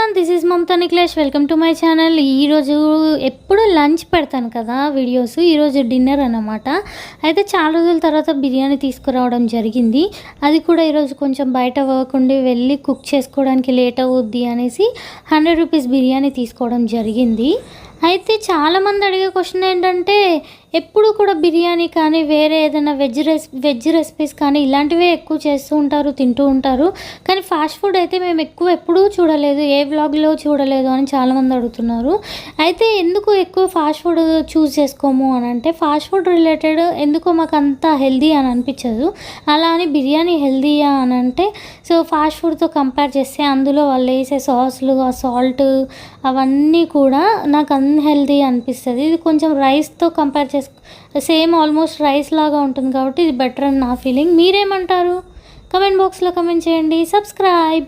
Everyone, this is Mamata Nikhilesh. Welcome to my channel. ఈరోజు ఎప్పుడు lunch పెడతాను కదా వీడియోస్, ఈరోజు డిన్నర్ అన్నమాట. అయితే చాలా రోజుల తర్వాత బిర్యానీ తీసుకురావడం జరిగింది. అది కూడా ఈరోజు కొంచెం బయట వర్క్ ఉండి వెళ్ళి కుక్ చేసుకోవడానికి లేట్ అవుద్ది అనేసి 100 రూపీస్ బిర్యానీ తీసుకోవడం జరిగింది. అయితే చాలామంది అడిగే క్వశ్చన్ ఏంటంటే, ఎప్పుడు కూడా బిర్యానీ కానీ వేరే ఏదైనా వెజ్ రెసిపీస్ కానీ ఇలాంటివే ఎక్కువ చేస్తూ ఉంటారు, తింటూ ఉంటారు. కానీ ఫాస్ట్ ఫుడ్ అయితే మేము ఎప్పుడూ చూడలేదు, ఏ వ్లాగ్లో చూడలేదు అని చాలామంది అడుగుతున్నారు. అయితే ఎందుకు ఎక్కువ ఫాస్ట్ ఫుడ్ చూస్ చేసుకోము అని అంటే, ఫాస్ట్ ఫుడ్ రిలేటెడ్ ఎందుకో మాకు అంత హెల్దీ అని అనిపించదు. అలా అని బిర్యానీ హెల్దీయా అని అంటే, సో ఫాస్ట్ ఫుడ్తో కంపేర్ చేస్తే అందులో వాళ్ళు వేసే సాస్లు, ఆ సాల్ట్ అవన్నీ కూడా నాకు అన్హెల్దీ అనిపిస్తుంది. ఇది కొంచెం రైస్తో కంపేర్ సేమ్ ఆల్మోస్ట్ రైస్ లాగా ఉంటుంది కాబట్టి ఇది బెటర్ అని నా ఫీలింగ్. మీరేమంటారు? కమెంట్ బాక్స్లో కమెంట్ చేయండి. సబ్స్క్రైబ్.